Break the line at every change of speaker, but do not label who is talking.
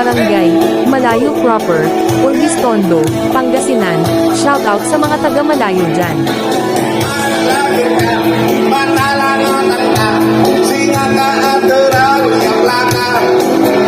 Barangay, Malayo Proper, Urbistondo, Pangasinan. Shoutout sa mga taga Malayo dyan.
Matalangan ang singa ka at yang belakang.